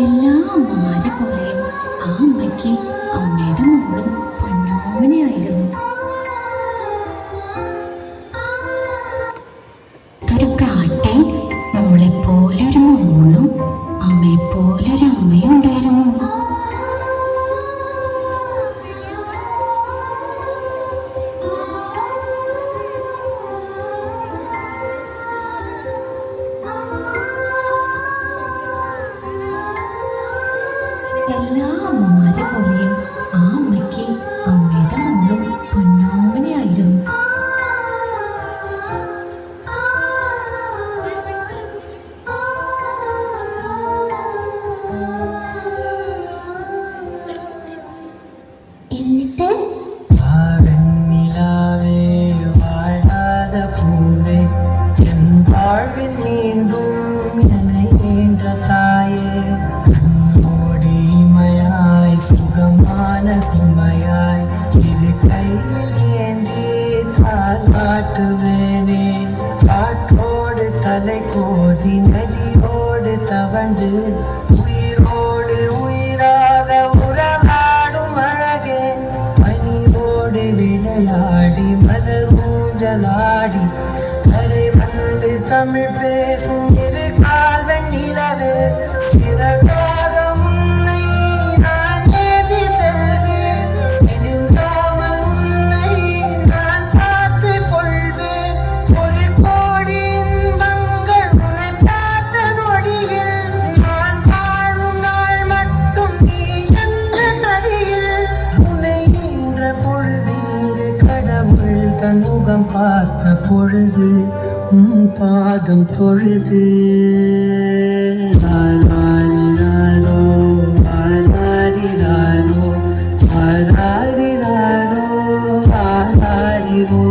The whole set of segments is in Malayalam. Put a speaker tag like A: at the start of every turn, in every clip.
A: എല്ലാ അമ്മമാരെ പോലെയും ആ അമ്മയ്ക്ക് അമ്മയുടെ മോളും പൊന്നോമനയായിരുന്നു. ഒരു കാട്ടിൽ മോളെപ്പോലെ ഒരു മോളും അമ്മയെപ്പോലെ ഒരു അമ്മയും ഉണ്ടായിരുന്നു. എല്ലാ അമ്മമാരെ പോലെയും ആ അമ്മയ്ക്ക് അമ്മയുടെ മോളും പൊന്നോമനയായിരുന്നു. എന്നിട്ട്
B: காற்றோடு தலை கோதி நதியோடு தவழ்ந்து உயிரோடு உயிராக உறவாடும் அழகே பனியோடு விளையாடி மலர் ஊஞ்சலாடி கரை வந்து தமிழ் பேசும் இரு கால்வன் நிலவே சிறகாக உன்னை நான் ஏந்தி செல்வேன் செழுந்தாமல் உன்னை நான் பார்த்து கொள்வேன் ஒரு கோடி இன்பங்கள் உன்னை பார்த்த நொடியில் நான் வாழும் நாள் மட்டும் நீ எந்த நதியில் உன்னை நின்ற பொழுது இங்கு கடவுள் தன் முகம் பார்த்த பொழுது உன் பாதம் தொழுது ஆராரிராரோ ஆராரிராரோ ஆராரிராரோ ஆராரிரோ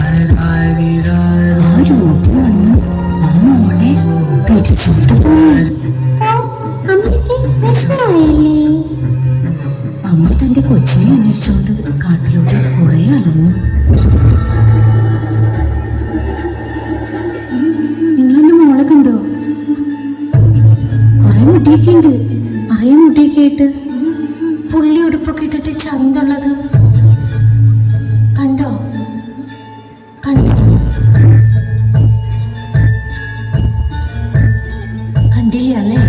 B: ஆராரிராரோ
A: ആരോട് വന്ന് ആ മോളെ പിടിച്ചോണ്ട് പോയി. അമ്മ തന്റെ കൊച്ചിനെ അന്വേഷിച്ചുകൊണ്ട് കാട്ടിലൂടെ കുറെ അലഞ്ഞു. നിങ്ങളെന്റെ മോളെ കണ്ടോ? കുറെ മുടിയൊക്കെ ഉണ്ട്, നിറയെ മുടിയൊക്കെ ആയിട്ട് പുള്ളി ഉടുപ്പൊക്കെ ഇട്ടിട്ട് ചന്തുള്ളത് കണ്ടോ? കണ്ടോ? കണ്ടില്ല അല്ലേ?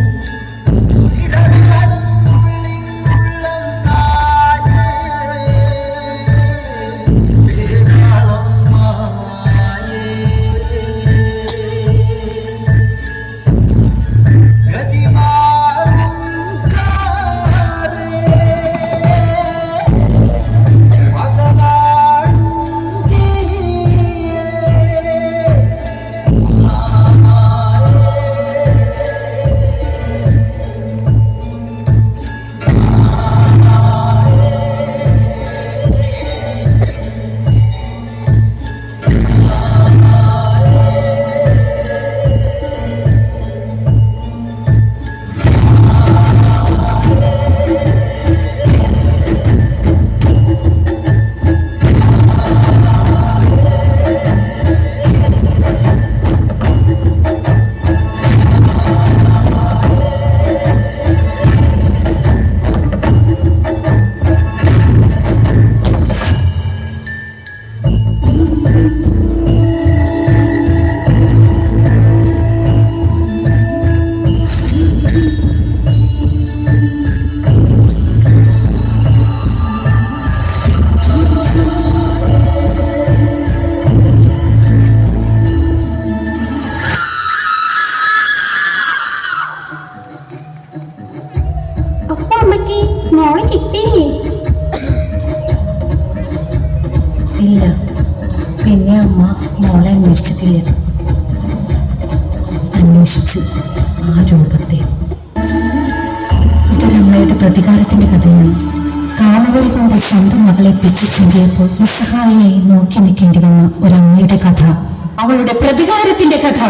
A: മോളെ കിട്ടിയില്ലേ? ഇല്ല, പിന്നെ അമ്മ മോളെ അന്വേഷിച്ചിട്ടില്ല. അന്വേഷിച്ചു ആ രൂപത്തെ. ഇതൊരമ്മയുടെ പ്രതികാരത്തിന്റെ കഥയാണ്. കാലവരി കൊണ്ട് സ്വന്തം മകളെ പിച്ചു ചിന്തിയപ്പോൾ നിസ്സഹായയായി നോക്കി നിൽക്കേണ്ടി വന്ന ഒരമ്മയുടെ കഥ, അവളുടെ പ്രതികാരത്തിന്റെ കഥ.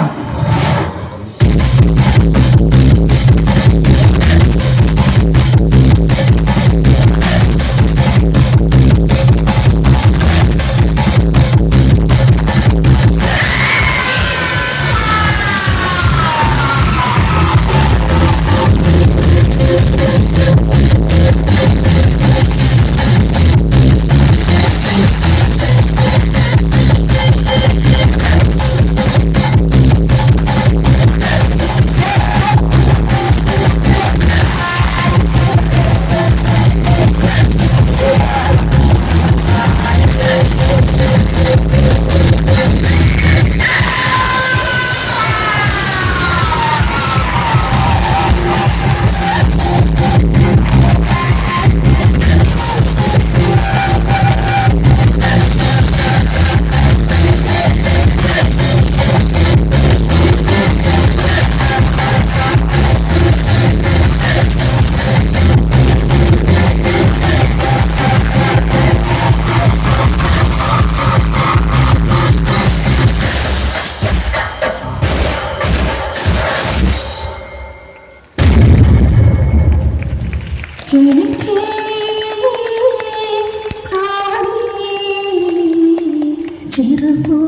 A: ചിറകോ